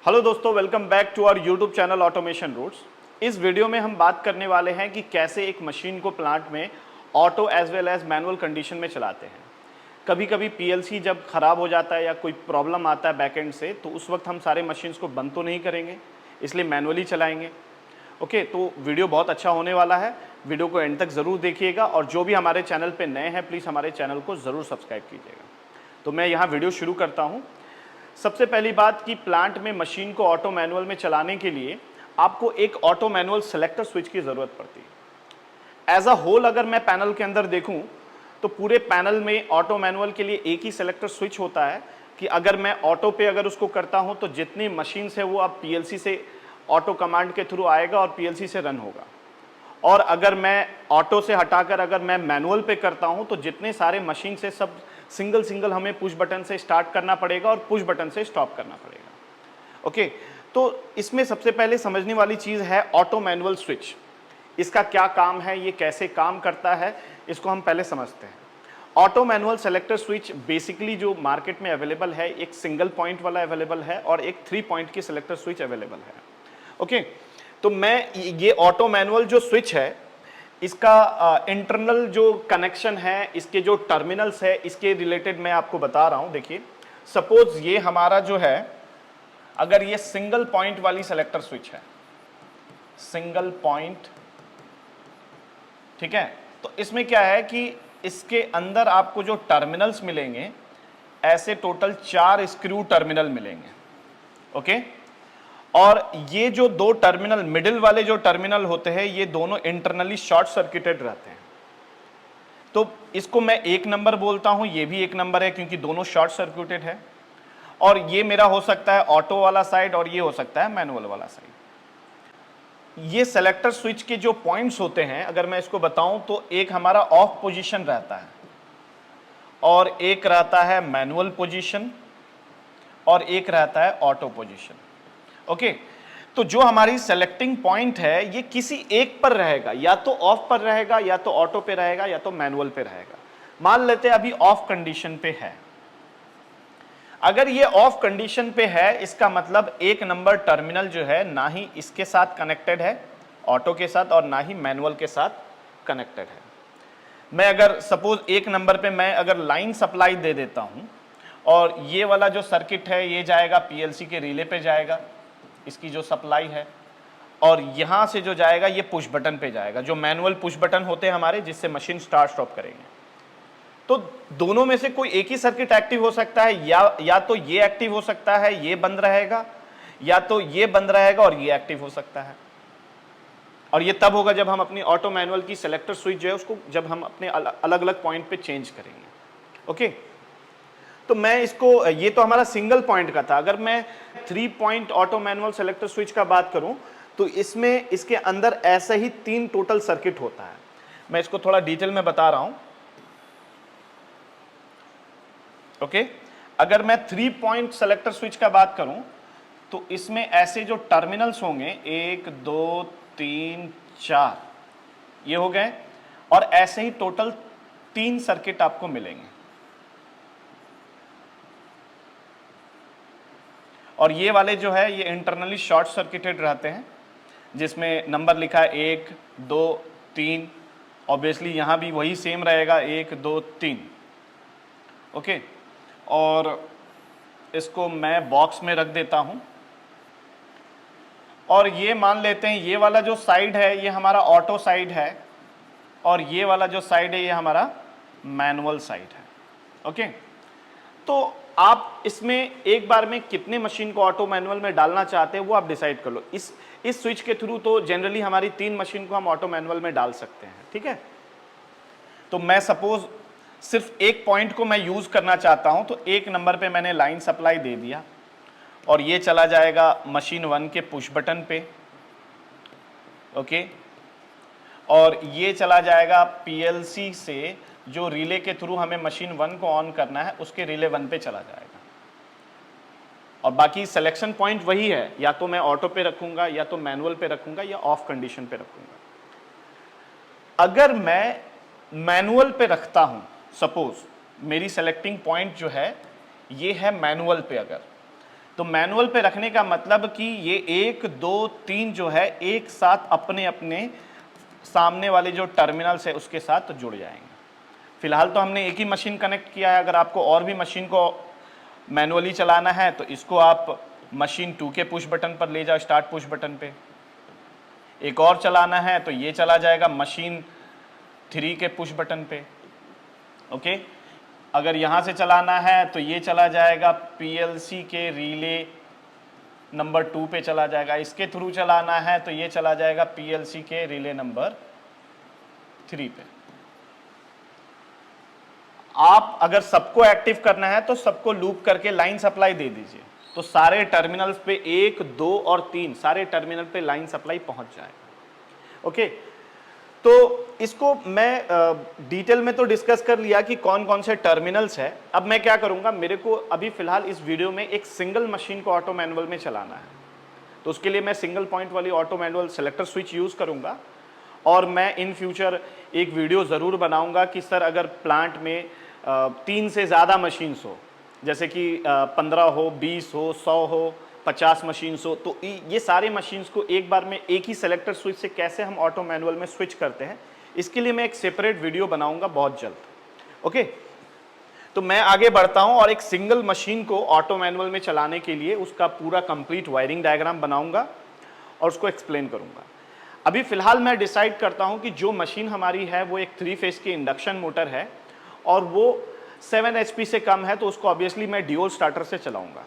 Hello दोस्तों, welcome back to our YouTube channel automation roots. इस video में हम बात करने वाले हैं कि कैसे एक मशीन को प्लांट में auto as well as manual condition में चलाते हैं। कभी कभी पीएलसी जब ख़राब हो जाता है या कोई प्रॉब्लम आता है बैकएंड से, तो उस वक्त हम सारे मशीन्स को बंद तो नहीं करेंगे, इसलिए मैनुअली चलाएंगे। ओके, तो वीडियो बहुत अच्छा होने वाला है, वीडियो को एंड तक ज़रूर देखिएगा और जो भी हमारे चैनल पर नए हैं प्लीज़ हमारे चैनल को ज़रूर सब्सक्राइब कीजिएगा। तो मैं यहाँ वीडियो शुरू करता हूँ। सबसे पहली बात कि प्लांट में मशीन को ऑटो मैनुअल में चलाने के लिए आपको एक ऑटो मैनुअल सेलेक्टर स्विच की ज़रूरत पड़ती है। एज अ होल अगर मैं पैनल के अंदर देखूं तो पूरे पैनल में ऑटो मैनुअल के लिए एक ही सेलेक्टर स्विच होता है कि अगर मैं ऑटो पे अगर उसको करता हूं तो जितनी मशीन्स है वो अब पीएलसी से ऑटो कमांड के थ्रू आएगा और पीएलसी से रन होगा। और अगर मैं ऑटो से हटाकर अगर मैं मैनुअल पे करता हूं तो जितने सारे मशीन से सब सिंगल सिंगल हमें पुश बटन से स्टार्ट करना पड़ेगा और पुश बटन से स्टॉप करना पड़ेगा। ओके, तो इसमें सबसे पहले समझने वाली चीज़ है ऑटो मैनुअल स्विच। इसका क्या काम है, ये कैसे काम करता है, इसको हम पहले समझते हैं। Auto manual selector switch basically जो मार्केट में अवेलेबल है, एक सिंगल पॉइंट वाला अवेलेबल है और एक 3 पॉइंट की सेलेक्टर स्विच अवेलेबल है। ओके, तो मैं ये ऑटो मैनुअल जो स्विच है इसका इंटरनल जो कनेक्शन है, इसके जो टर्मिनल्स है, इसके रिलेटेड मैं आपको बता रहा हूं। देखिए, सपोज ये हमारा जो है, अगर ये सिंगल पॉइंट वाली सेलेक्टर स्विच है, सिंगल पॉइंट, ठीक है, तो इसमें क्या है कि इसके अंदर आपको जो टर्मिनल्स मिलेंगे, ऐसे टोटल 4 स्क्रू टर्मिनल मिलेंगे। ओके, और ये जो दो टर्मिनल मिडिल वाले जो टर्मिनल होते हैं, ये दोनों इंटरनली शॉर्ट सर्किटेड रहते हैं। तो इसको मैं 1 नंबर बोलता हूं, ये भी 1 नंबर है क्योंकि दोनों शॉर्ट सर्किटेड है। और ये मेरा हो सकता है ऑटो वाला साइड और ये हो सकता है मैनुअल वाला साइड। ये सेलेक्टर स्विच के जो पॉइंट्स होते हैं, अगर मैं इसको बताऊं तो एक हमारा ऑफ पोजीशन रहता है और एक रहता है मैनुअल पोजीशन और एक रहता है ऑटो पोजीशन। ओके, तो जो हमारी सेलेक्टिंग पॉइंट है ये किसी एक पर रहेगा, या तो ऑफ पर रहेगा, या तो ऑटो पे रहेगा, या तो मैनुअल पे रहेगा। मान लेते हैं अभी ऑफ कंडीशन पे है। अगर ये ऑफ कंडीशन पे है, इसका मतलब 1 नंबर टर्मिनल जो है ना ही इसके साथ कनेक्टेड है ऑटो के साथ और ना ही मैनुअल के साथ कनेक्टेड है। मैं अगर सपोज 1 नंबर पे मैं अगर लाइन सप्लाई दे देता हूं और ये वाला जो सर्किट है ये जाएगा पीएलसी के रिले पे जाएगा, इसकी जो सप्लाई है, और यहां से जो जाएगा ये पुश बटन पे जाएगा, जो मैनुअल पुश बटन होते हैं हमारे, जिससे मशीन स्टार्ट स्टॉप करेंगे। तो दोनों में से कोई एक ही सर्किट एक्टिव हो सकता है, या तो ये एक्टिव हो सकता है, ये बंद रहेगा, या तो ये बंद रहेगा और ये एक्टिव हो सकता है। और ये तब होगा जब हम अपनी ऑटो मैनुअल की सेलेक्टर स्विच जो है उसको जब हम अपने अलग अलग पॉइंट पे चेंज करेंगे। ओके, तो मैं इसको, ये तो हमारा सिंगल पॉइंट का था। अगर मैं 3 point auto manual selector switch का बात करूं तो इसमें इसके अंदर ऐसे ही 3 टोटल सर्किट होता है। मैं इसको थोड़ा डिटेल में बता रहा हूं। ओके, अगर मैं 3 पॉइंट सेलेक्टर स्विच का बात करूं तो इसमें ऐसे जो टर्मिनल्स होंगे 1 2 3 4 ये हो गए, और ऐसे ही टोटल 3 सर्किट आपको मिलेंगे। और ये वाले जो है ये इंटरनली शॉर्ट सर्किटेड रहते हैं, जिसमें नंबर लिखा है 1 2 3। ऑब्वियसली यहाँ भी वही सेम रहेगा 1 2 3। ओके, और इसको मैं बॉक्स में रख देता हूँ। और ये मान लेते हैं ये वाला जो साइड है ये हमारा ऑटो साइड है और ये वाला जो साइड है ये हमारा मैनुअल साइड है। ओके, तो आप इसमें एक बार में कितने मशीन को ऑटो मैनुअल में डालना चाहते हैं वो आप डिसाइड कर लो। इस स्विच के थ्रू तो जनरली हमारी 3 मशीन को हम ऑटो मैनुअल में डाल सकते हैं। ठीक है, तो मैं सपोज सिर्फ एक पॉइंट को मैं यूज करना चाहता हूं, तो 1 नंबर पे मैंने लाइन सप्लाई दे दिया और ये चला जाएगा मशीन 1 के पुश बटन पे। ओके, और ये चला जाएगा पीएलसी से जो रिले के थ्रू हमें मशीन 1 को ऑन करना है उसके रिले 1 पे चला जाएगा। और बाकी सिलेक्शन पॉइंट वही है, या तो मैं ऑटो पे रखूंगा, या तो मैनुअल पे रखूंगा, या ऑफ कंडीशन पे रखूंगा। अगर मैं मैनुअल पे रखता हूं, सपोज मेरी सेलेक्टिंग पॉइंट जो है ये है मैनुअल पे, अगर तो मैनुअल पे रखने का मतलब कि ये 1 2 3 जो है एक साथ अपने अपने सामने वाले जो टर्मिनल्स है उसके साथ जुड़ जाएंगे। फिलहाल तो हमने एक ही मशीन कनेक्ट किया है, अगर आपको और भी मशीन को मैनुअली चलाना है तो इसको आप मशीन 2 के पुश बटन पर ले जाओ, स्टार्ट पुश बटन पे। एक और चलाना है तो ये चला जाएगा मशीन 3 के पुश बटन पे। ओके, अगर यहाँ से चलाना है तो ये चला जाएगा पीएलसी के रिले नंबर 2 पे चला जाएगा। इसके थ्रू चलाना है तो ये चला जाएगा पीएलसी के रिले नंबर 3 पे। आप अगर सबको एक्टिव करना है तो सबको लूप करके लाइन सप्लाई दे दीजिए, तो सारे टर्मिनल्स पे 1 2 और 3 सारे टर्मिनल पे लाइन सप्लाई पहुंच जाएगा। ओके, तो इसको मैं डिटेल में तो डिस्कस कर लिया कि कौन कौन से टर्मिनल्स है। अब मैं क्या करूंगा, मेरे को अभी फिलहाल इस वीडियो में एक सिंगल मशीन को ऑटो मैनुअल में चलाना है, तो उसके लिए मैं सिंगल पॉइंट वाली auto manual selector switch use करूंगा। और मैं इन फ्यूचर एक वीडियो ज़रूर बनाऊंगा कि सर अगर प्लांट में 3 से ज़्यादा मशीन्स हो, जैसे कि 15 हो, 20 हो, 100 हो, 50 मशीन्स हो, तो ये सारे मशीन्स को एक बार में एक ही सेलेक्टर स्विच से कैसे हम ऑटो मैनुअल में स्विच करते हैं, इसके लिए मैं एक सेपरेट वीडियो बनाऊंगा बहुत जल्द। ओके, तो मैं आगे बढ़ता हूं और एक सिंगल मशीन को ऑटो मैनुअल में चलाने के लिए उसका पूरा कंप्लीट वायरिंग डायग्राम बनाऊंगा और उसको एक्सप्लेन करूंगा। अभी फिलहाल मैं डिसाइड करता हूं कि जो मशीन हमारी है वो एक 3 फेज की इंडक्शन मोटर है और वो 7 HP से कम है, तो उसको ऑब्वियसली मैं ड्यूल स्टार्टर से चलाऊंगा।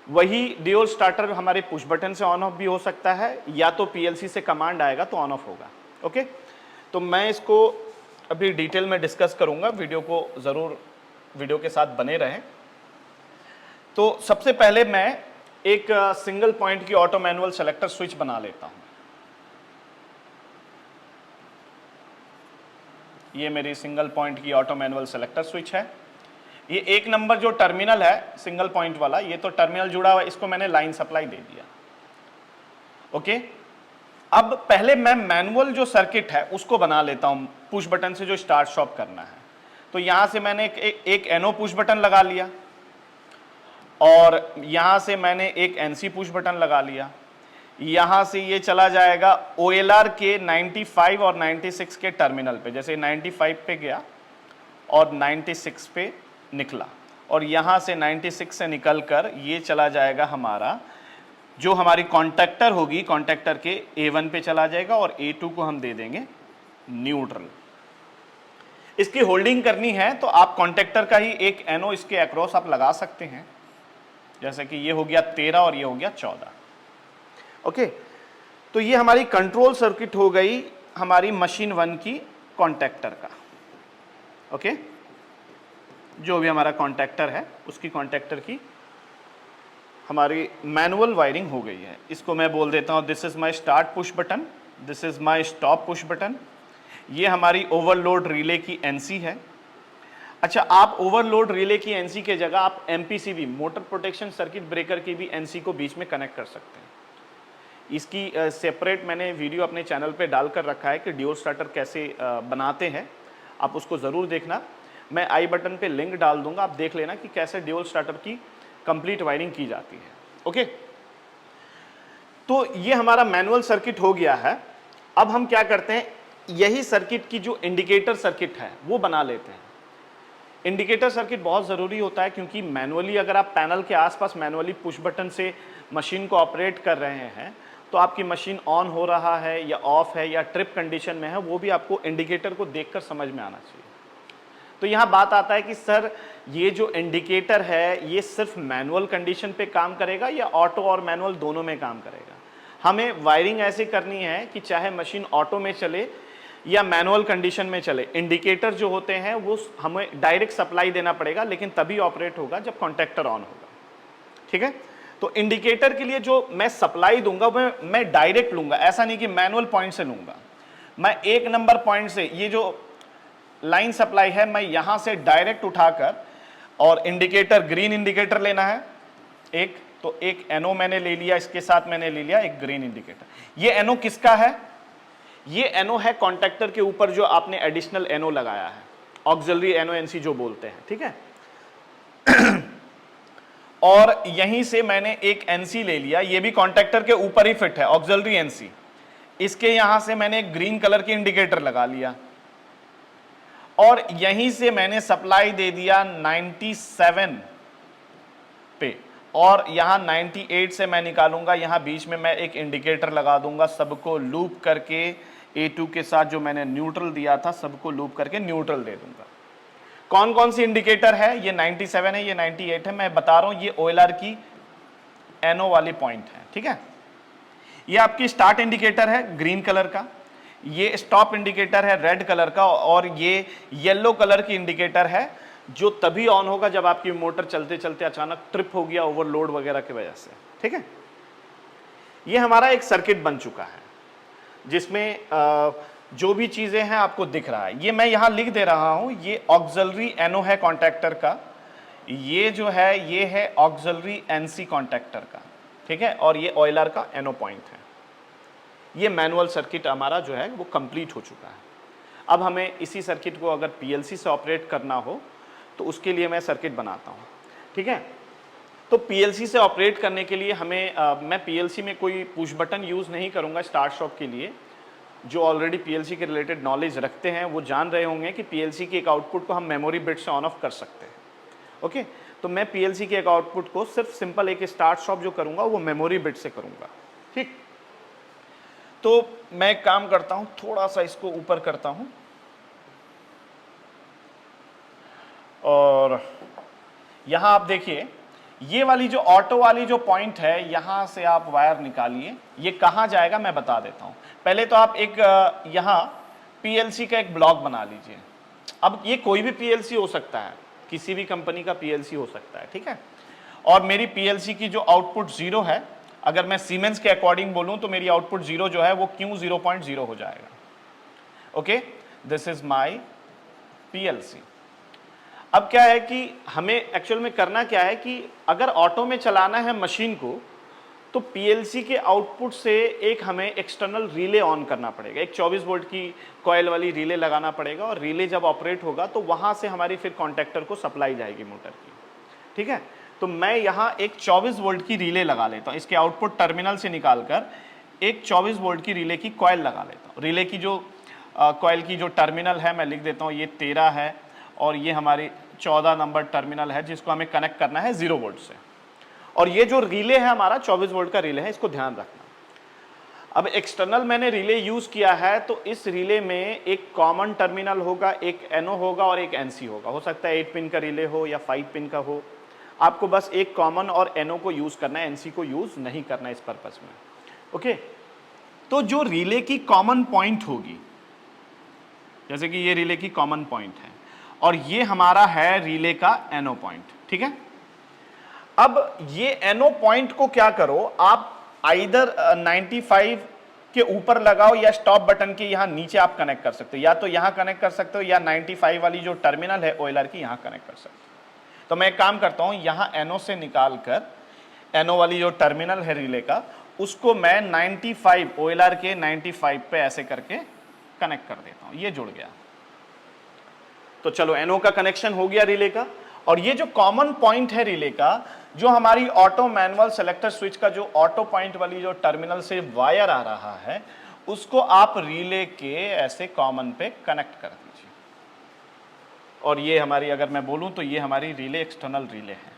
वही ड्यूल स्टार्टर हमारे पुश बटन से ऑन ऑफ भी हो सकता है, या तो पीएलसी से कमांड आएगा तो ऑन ऑफ होगा। ओके, तो मैं इसको अभी डिटेल में डिस्कस करूंगा, वीडियो को ज़रूर वीडियो के साथ बने रहें। तो सबसे पहले मैं एक सिंगल पॉइंट की ऑटो मैनुअल सेलेक्टर स्विच बना लेता हूं। ये मेरी सिंगल पॉइंट की ऑटो मैनुअल सेलेक्टर स्विच है। ये 1 नंबर जो टर्मिनल है सिंगल पॉइंट वाला, ये तो टर्मिनल जुड़ा हुआ है, इसको मैंने लाइन सप्लाई दे दिया। ओके, अब पहले मैं मैनुअल जो सर्किट है उसको बना लेता हूं, पुश बटन से जो स्टार्ट स्टॉप करना है। तो यहां से मैंने एक एनओ पुश बटन लगा लिया और यहां से मैंने एक एनसी पुश बटन लगा लिया। यहां से ये चला जाएगा ओएलआर के 95 और 96 के टर्मिनल पे, जैसे 95 पे गया और 96 पे निकला, और यहां से 96 से निकलकर ये चला जाएगा हमारा, जो हमारी कॉन्टैक्टर होगी कॉन्टैक्टर के A1 पे चला जाएगा और A2 को हम दे देंगे न्यूट्रल। इसकी होल्डिंग करनी है तो आप कॉन्टैक्टर का ही एक एनो इसके अक्रॉस आप लगा सकते हैं, जैसे कि ये हो गया 13 और ये हो गया 14। ओके, तो ये हमारी कंट्रोल सर्किट हो गई हमारी मशीन 1 की कॉन्टैक्टर का। ओके, जो भी हमारा कॉन्टैक्टर है उसकी कॉन्टैक्टर की हमारी मैनुअल वायरिंग हो गई है। इसको मैं बोल देता हूँ this is my start push button, this is my stop push button. ये हमारी ओवरलोड रिले की एनसी है। अच्छा, आप ओवरलोड रिले की एनसी के जगह आप MPCB motor protection circuit breaker की भी एनसी को बीच में कनेक्ट कर सकते हैं। इसकी सेपरेट मैंने वीडियो अपने चैनल पे डालकर रखा है कि ड्यूल स्टार्टर कैसे बनाते हैं, आप उसको ज़रूर देखना। मैं आई बटन पे लिंक डाल दूंगा, आप देख लेना कि कैसे ड्यूल स्टार्टर की कंप्लीट वायरिंग की जाती है। ओके, तो ये हमारा मैनुअल सर्किट हो गया है। अब हम क्या करते हैं, यही सर्किट की जो इंडिकेटर सर्किट है वो बना लेते हैं। इंडिकेटर सर्किट बहुत ज़रूरी होता है, क्योंकि मैनुअली अगर आप पैनल के आसपास मैनुअली पुश बटन से मशीन को ऑपरेट कर रहे हैं तो आपकी मशीन ऑन हो रहा है या ऑफ है या ट्रिप कंडीशन में है, वो भी आपको इंडिकेटर को देखकर समझ में आना चाहिए। तो यहाँ बात आता है कि सर ये जो इंडिकेटर है ये सिर्फ मैनुअल कंडीशन पे काम करेगा या ऑटो और मैनुअल दोनों में काम करेगा। हमें वायरिंग ऐसे करनी है कि चाहे मशीन ऑटो में चले या मैनुअल कंडीशन में चले, इंडिकेटर जो होते हैं वो हमें डायरेक्ट सप्लाई देना पड़ेगा, लेकिन तभी ऑपरेट होगा जब कॉन्टैक्टर ऑन होगा। ठीक है, तो इंडिकेटर के लिए जो मैं सप्लाई दूंगा मैं डायरेक्ट लूंगा, ऐसा नहीं कि मैनुअल पॉइंट से लूंगा। मैं 1 नंबर पॉइंट से ये जो लाइन सप्लाई है मैं यहां से डायरेक्ट उठाकर, और इंडिकेटर ग्रीन इंडिकेटर लेना है एक, तो एक एनो मैंने ले लिया, इसके साथ मैंने ले लिया एक ग्रीन इंडिकेटर। ये एनो किसका है, ये एनो है कॉन्टैक्टर के ऊपर जो आपने एडिशनल एनो लगाया है, ऑक्सिलरी एनो एनसी जो बोलते हैं। ठीक है, और यहीं से मैंने एक एनसी ले लिया, ये भी कॉन्टैक्टर के ऊपर ही फिट है, ऑक्सिलरी एनसी। इसके यहां से मैंने एक ग्रीन कलर की इंडिकेटर लगा लिया और यहीं से मैंने सप्लाई दे दिया 97 पे, और यहां 98 से मैं निकालूंगा, यहां बीच में मैं एक इंडिकेटर लगा दूंगा, सबको लूप करके A2 के साथ जो मैंने न्यूट्रल दिया था सबको लूप करके न्यूट्रल दे दूंगा। कौन कौन सी इंडिकेटर है? ये 97 है, ये 98 है, मैं बता रहा हूं ये OLR की NO वाली पॉइंट है, ठीक है। ये आपकी स्टार्ट इंडिकेटर है ग्रीन कलर का, ये स्टॉप इंडिकेटर है रेड कलर का, और ये येलो कलर की इंडिकेटर है जो तभी ऑन होगा जब आपकी मोटर चलते चलते अचानक ट्रिप हो गया ओवरलोड वगैरह की वजह से, ठीक है। ये हमारा एक सर्किट बन चुका है जिसमें जो भी चीजें हैं आपको दिख रहा है। ये मैं यहां लिख दे रहा हूं, ये ऑक्सिलरी NO है कॉन्टैक्टर का, ये जो है ये है ऑक्सिलरी NC कॉन्टैक्टर का, ठीक है, और ये OLR का NO पॉइंट है। ये मैनुअल सर्किट हमारा जो है वो कंप्लीट हो चुका है। अब हमें इसी सर्किट को अगर PLC से ऑपरेट करना हो तो उसके लिए मैं सर्किट बनाता हूँ, ठीक है। तो PLC से ऑपरेट करने के लिए हमें मैं PLC में कोई पुश बटन यूज़ नहीं करूँगा स्टार्ट स्टॉप के लिए। जो ऑलरेडी PLC के रिलेटेड नॉलेज रखते हैं वो जान रहे होंगे कि PLC के एक आउटपुट को हम मेमोरी बिट से ऑन ऑफ कर सकते हैं, ओके। तो मैं PLC के एक आउटपुट को सिर्फ सिंपल एक स्टार्ट स्टॉप जो करूँगा वो मेमोरी बिट से करूँगा, ठीक। तो मैं एक काम करता हूँ, थोड़ा सा इसको ऊपर करता हूँ और यहाँ आप देखिए ये वाली जो ऑटो वाली जो पॉइंट है यहाँ से आप वायर निकालिए, ये कहाँ जाएगा मैं बता देता हूँ। पहले तो आप एक यहाँ PLC का एक ब्लॉक बना लीजिए। अब ये कोई भी PLC हो सकता है, किसी भी कंपनी का PLC हो सकता है, ठीक है। और मेरी PLC की जो आउटपुट 0 है, अगर मैं सीमेंस के अकॉर्डिंग बोलूँ तो मेरी आउटपुट 0 जो है वो Q 0.0 हो जाएगा, okay. This is my PLC। अब क्या है कि हमें एक्चुअल में करना क्या है कि अगर ऑटो में चलाना है मशीन को तो PLC के आउटपुट से एक हमें एक्सटर्नल रिले ऑन करना पड़ेगा, एक 24 वोल्ट की कॉयल वाली रिले लगाना पड़ेगा, और रिले जब ऑपरेट होगा तो वहां से हमारी फिर कॉन्टैक्टर को सप्लाई जाएगी मोटर की, ठीक है। तो मैं यहाँ एक 24 वोल्ट की रिले लगा लेता हूँ, इसके आउटपुट टर्मिनल से निकालकर एक 24 वोल्ट की रिले की कॉयल लगा लेता हूँ। रिले की जो कॉयल की जो टर्मिनल है मैं लिख देता हूँ, ये 13 है और ये हमारी 14 नंबर टर्मिनल है जिसको हमें कनेक्ट करना है 0 वोल्ट से। और ये जो रिले है हमारा 24 वोल्ट का रिले है, इसको ध्यान रखना। अब एक्सटर्नल मैंने रिले यूज किया है तो इस रिले में एक कॉमन टर्मिनल होगा, एक NO होगा और एक NC होगा। हो सकता है 8 पिन का रिले हो या 5 पिन का हो, आपको बस एक कॉमन और NO को यूज करना है, NC को यूज नहीं करना है इस पर्पस में, ओके। तो जो रिले की कॉमन पॉइंट होगी, जैसे कि ये रिले की कॉमन पॉइंट है और ये हमारा है रिले का NO पॉइंट, ठीक है। अब ये NO पॉइंट को क्या करो, आप आइदर 95 के ऊपर लगाओ या स्टॉप बटन के यहाँ नीचे आप कनेक्ट कर सकते हो, या तो यहाँ कनेक्ट कर सकते हो या 95 वाली जो टर्मिनल है OLR की यहाँ कनेक्ट कर सकते हो। तो मैं एक काम करता हूँ, यहाँ NO से निकाल कर NO वाली जो टर्मिनल है रिले का उसको मैं 95 OLR के 95 पे ऐसे करके कनेक्ट कर देता हूँ, ये जुड़ गया। तो चलो NO का कनेक्शन हो गया रिले का। और ये जो कॉमन पॉइंट है रिले का, जो हमारी ऑटो मैनुअल सेलेक्टर स्विच का जो ऑटो पॉइंट वाली जो टर्मिनल से वायर आ रहा है उसको आप रिले के ऐसे कॉमन पे कनेक्ट कर दीजिए। और ये हमारी, अगर मैं बोलूं तो ये हमारी रिले एक्सटर्नल रिले है,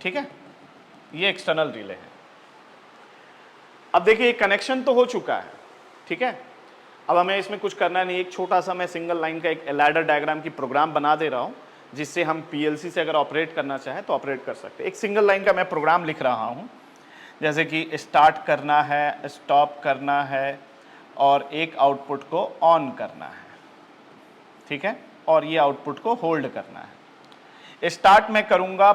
ठीक है, ये एक्सटर्नल रिले है। अब देखिए कनेक्शन तो हो चुका है, ठीक है। अब हमें इसमें कुछ करना नहीं, एक छोटा सा मैं सिंगल लाइन का एक लैडर डायग्राम की प्रोग्राम बना दे रहा हूं जिससे हम PLC से अगर ऑपरेट करना चाहें तो ऑपरेट कर सकते हैं। एक सिंगल लाइन का मैं प्रोग्राम लिख रहा हूं, जैसे कि स्टार्ट करना है, स्टॉप करना है और एक आउटपुट को ऑन करना है, ठीक है, और ये आउटपुट को होल्ड करना है। स्टार्ट मैं करूंगा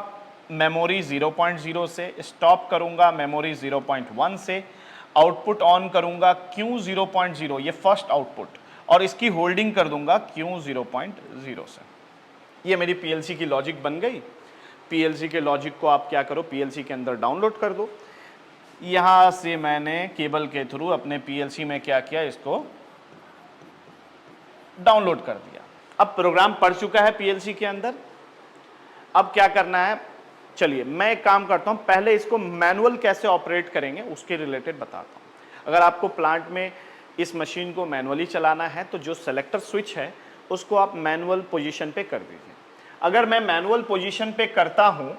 मेमोरी 0.0 से, स्टॉप करूंगा मेमोरी 0.1 से, आउटपुट ऑन करूंगा Q 0.0, ये फर्स्ट आउटपुट, और इसकी होल्डिंग कर दूंगा Q 0.0 से। ये मेरी PLC की लॉजिक बन गई। PLC के लॉजिक को आप क्या करो, PLC के अंदर डाउनलोड कर दो। यहां से मैंने केबल के थ्रू अपने PLC में क्या किया, इसको डाउनलोड कर दिया। अब प्रोग्राम पढ़ चुका है PLC के अंदर। अब क्या करना है, चलिए मैं एक काम करता हूं, पहले इसको मैनुअल कैसे ऑपरेट करेंगे उसके रिलेटेड बताता हूं। अगर आपको प्लांट में इस मशीन को मैनुअली चलाना है तो जो सेलेक्टर स्विच है उसको आप मैनुअल पोजीशन पे कर दीजिए। अगर मैं मैनुअल पोजीशन पे करता हूं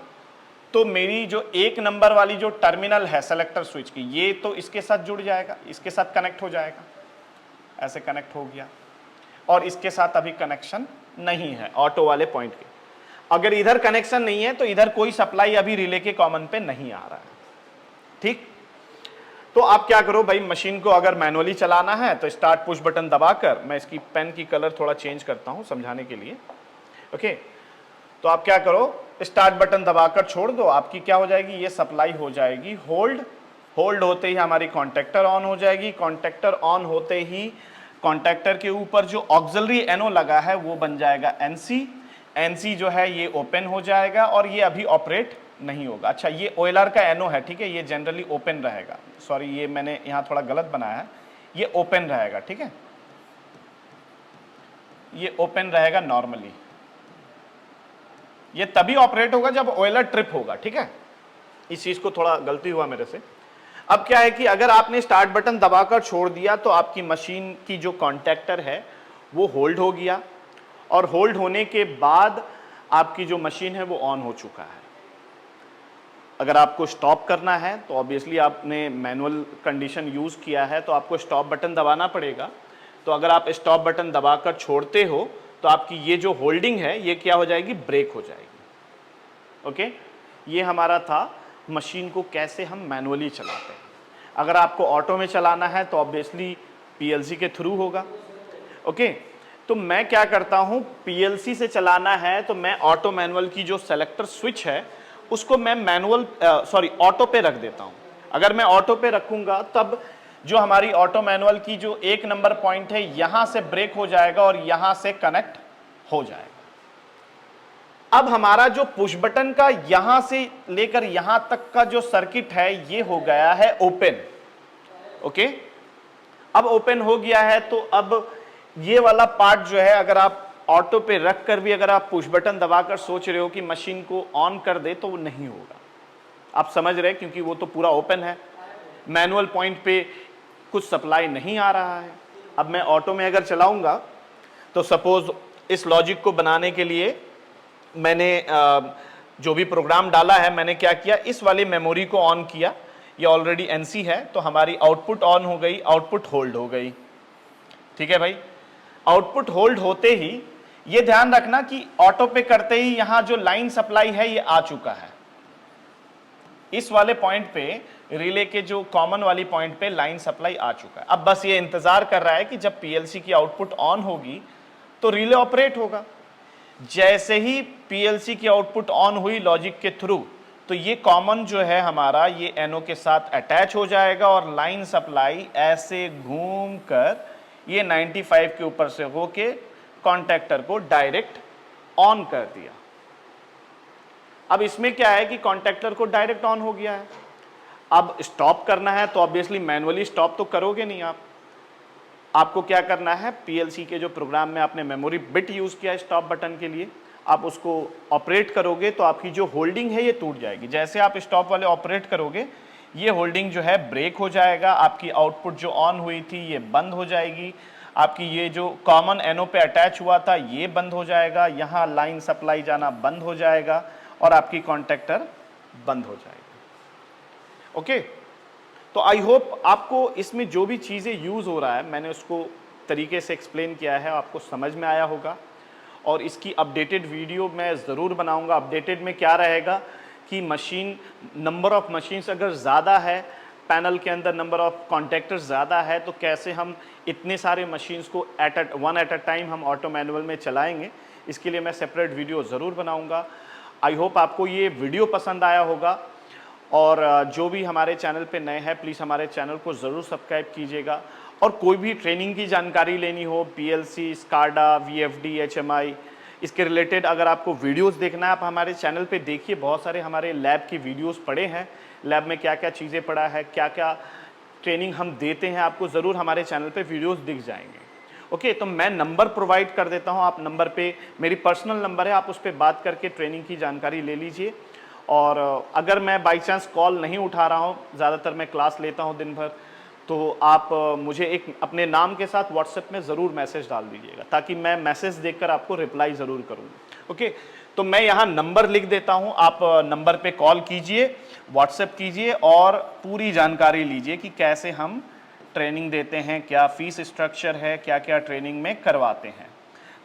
तो मेरी जो 1 नंबर वाली जो टर्मिनल है सेलेक्टर स्विच की, ये तो इसके साथ जुड़ जाएगा, इसके साथ कनेक्ट हो जाएगा, ऐसे कनेक्ट हो गया, और इसके साथ अभी कनेक्शन नहीं है ऑटो वाले पॉइंट के। अगर इधर कनेक्शन नहीं है तो इधर कोई सप्लाई अभी रिले के कॉमन पे नहीं आ रहा है, ठीक। तो आप क्या करो भाई, मशीन को अगर मैनुअली चलाना है तो स्टार्ट पुश बटन दबाकर, मैं इसकी पेन की कलर थोड़ा चेंज करता हूं समझाने के लिए, ओके। तो आप क्या करो, स्टार्ट बटन दबाकर छोड़ दो, आपकी क्या हो जाएगी, ये सप्लाई हो जाएगी होल्ड। होल्ड होते ही हमारी कॉन्टेक्टर ऑन हो जाएगी। कॉन्टेक्टर ऑन होते ही कॉन्टेक्टर के ऊपर जो ऑक्सिलरी एनो लगा है वो बन जाएगा एनसी। एनसी जो है ये ओपन हो जाएगा और ये अभी ऑपरेट नहीं होगा। अच्छा, ये ओएलआर का एनो है, ठीक है, ये जनरली ओपन रहेगा। सॉरी, ये मैंने यहाँ थोड़ा गलत बनाया है, ये ओपन रहेगा, ठीक है, ये ओपन रहेगा नॉर्मली। ये तभी ऑपरेट होगा जब ऑयलर ट्रिप होगा, ठीक है। इस चीज को थोड़ा गलती हुआ मेरे से। अब क्या है कि अगर आपने स्टार्ट बटन दबाकर छोड़ दिया तो आपकी मशीन की जो कॉन्टैक्टर है वो होल्ड हो गया, और होल्ड होने के बाद आपकी जो मशीन है वो ऑन हो चुका है। अगर आपको स्टॉप करना है तो ऑब्वियसली आपने मैनुअल कंडीशन यूज किया है तो आपको स्टॉप बटन दबाना पड़ेगा। तो अगर आप स्टॉप बटन दबाकर छोड़ते हो तो आपकी ये जो होल्डिंग है ये क्या हो जाएगी, ब्रेक हो जाएगी, ओके। ये हमारा था मशीन को कैसे हम मैनुअली चलाते हैं। अगर आपको ऑटो में चलाना है तो ऑब्वियसली पीएलसी के थ्रू होगा, ओके। तो मैं क्या करता हूं, पीएलसी से चलाना है तो मैं ऑटो मैनुअल की जो सेलेक्टर स्विच है उसको मैं मैनुअल ऑटो पे रख देता हूं। अगर मैं ऑटो पे रखूंगा तब जो हमारी ऑटो मैनुअल की जो 1 नंबर पॉइंट है यहां से ब्रेक हो जाएगा और यहां से कनेक्ट हो जाएगा। अब हमारा जो पुश बटन का यहां से लेकर यहां तक का जो सर्किट है ये हो गया है ओपन, ओके। अब ओपन हो गया है तो अब ये वाला पार्ट जो है अगर आप ऑटो पे रख कर भी अगर आप पुश बटन दबाकर सोच रहे हो कि मशीन को ऑन कर दे तो वो नहीं होगा। आप समझ रहे हैं, क्योंकि वो तो पूरा ओपन है, मैनुअल पॉइंट पे कुछ सप्लाई नहीं आ रहा है। अब मैं ऑटो में अगर चलाऊंगा तो सपोज इस लॉजिक को बनाने के लिए मैंने जो भी प्रोग्राम डाला है मैंने क्या किया, इस वाली मेमोरी को ऑन किया, ये ऑलरेडी एनसी है तो हमारी आउटपुट ऑन हो गई, आउटपुट होल्ड हो गई, ठीक है भाई। आउटपुट होल्ड होते ही ये ध्यान रखना कि ऑटो पे करते ही यहां जो लाइन सप्लाई है ये आ चुका है, इस वाले पॉइंट पे रिले के जो कॉमन वाली पॉइंट पे लाइन सप्लाई आ चुका है। अब बस ये इंतजार कर रहा है कि जब पीएलसी की आउटपुट ऑन होगी तो रिले ऑपरेट होगा। जैसे ही पीएलसी की आउटपुट ऑन हुई लॉजिक के थ्रू तो ये कॉमन जो है हमारा ये एनओ के साथ अटैच हो जाएगा और लाइन सप्लाई ऐसे घूम कर ये 95 के ऊपर से होके कॉन्टैक्टर को डायरेक्ट ऑन कर दिया। अब इसमें क्या है कि कॉन्टैक्टर को डायरेक्ट ऑन हो गया है। अब स्टॉप करना है तो ऑब्वियसली मैनुअली स्टॉप तो करोगे नहीं आप, आपको क्या करना है, पीएलसी के जो प्रोग्राम में आपने मेमोरी बिट यूज किया है स्टॉप बटन के लिए, आप उसको ऑपरेट करोगे तो आपकी जो होल्डिंग है ये टूट जाएगी। जैसे आप स्टॉप वाले ऑपरेट करोगे ये होल्डिंग जो है ब्रेक हो जाएगा, आपकी आउटपुट जो ऑन हुई थी ये बंद हो जाएगी, आपकी ये जो कॉमन एनओ पे अटैच हुआ था ये बंद हो जाएगा, यहाँ लाइन सप्लाई जाना बंद हो जाएगा और आपकी कॉन्टैक्टर बंद हो जाएगी, ओके। तो आई होप आपको इसमें जो भी चीज़ें यूज़ हो रहा है मैंने उसको तरीके से एक्सप्लेन किया है, आपको समझ में आया होगा। और इसकी अपडेटेड वीडियो मैं ज़रूर बनाऊंगा। अपडेटेड में क्या रहेगा कि मशीन, नंबर ऑफ़ मशीन्स अगर ज़्यादा है, पैनल के अंदर नंबर ऑफ़ कॉन्टैक्टर्स ज़्यादा है तो कैसे हम इतने सारे मशीन्स को वन एट अ टाइम हम ऑटो मैनुअल में चलाएंगे, इसके लिए मैं सेपरेट वीडियो ज़रूर बनाऊँगा। आई होप आपको ये वीडियो पसंद आया होगा। और जो भी हमारे चैनल पे नए हैं प्लीज़ हमारे चैनल को ज़रूर सब्सक्राइब कीजिएगा। और कोई भी ट्रेनिंग की जानकारी लेनी हो, पीएलसी, स्काडा, वीएफडी, एचएमआई, इसके रिलेटेड अगर आपको वीडियोस देखना है आप हमारे चैनल पे देखिए, बहुत सारे हमारे लैब की वीडियोस पड़े हैं, लैब में क्या क्या चीज़ें पड़ा है, क्या क्या ट्रेनिंग हम देते हैं, आपको ज़रूर हमारे चैनल पे वीडियोस दिख जाएंगे, ओके। तो मैं नंबर प्रोवाइड कर देता हूँ, आप नंबर पे, मेरी पर्सनल नंबर है, आप उस पर बात करके ट्रेनिंग की जानकारी ले लीजिए। और अगर मैं बाई चांस कॉल नहीं उठा रहा हूँ, ज़्यादातर मैं क्लास लेता हूँ दिन भर, तो आप मुझे एक अपने नाम के साथ व्हाट्सएप में ज़रूर मैसेज डाल दीजिएगा, ताकि मैं मैसेज देखकर आपको रिप्लाई ज़रूर करूँ। ओके, तो मैं यहाँ नंबर लिख देता हूँ, आप नंबर पे कॉल कीजिए, व्हाट्सएप कीजिए और पूरी जानकारी लीजिए कि कैसे हम ट्रेनिंग देते हैं, क्या फीस स्ट्रक्चर है, क्या क्या ट्रेनिंग में करवाते हैं।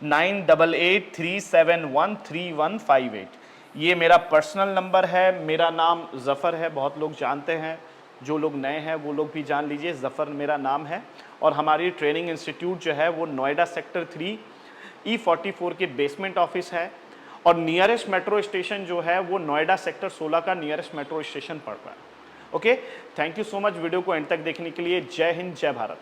9883713158 ये मेरा पर्सनल नंबर है। मेरा नाम ज़फ़र है, बहुत लोग जानते हैं, जो लोग नए हैं वो लोग भी जान लीजिए, ज़फ़र मेरा नाम है। और हमारी ट्रेनिंग इंस्टीट्यूट जो है वो नोएडा सेक्टर 3 E44 के बेसमेंट ऑफिस है, और नियरेस्ट मेट्रो स्टेशन जो है वो नोएडा सेक्टर 16 का नियरेस्ट मेट्रो स्टेशन पड़ रहा है। Okay, thank you so much video को एंड तक देखने के लिए। जय हिंद, जय भारत।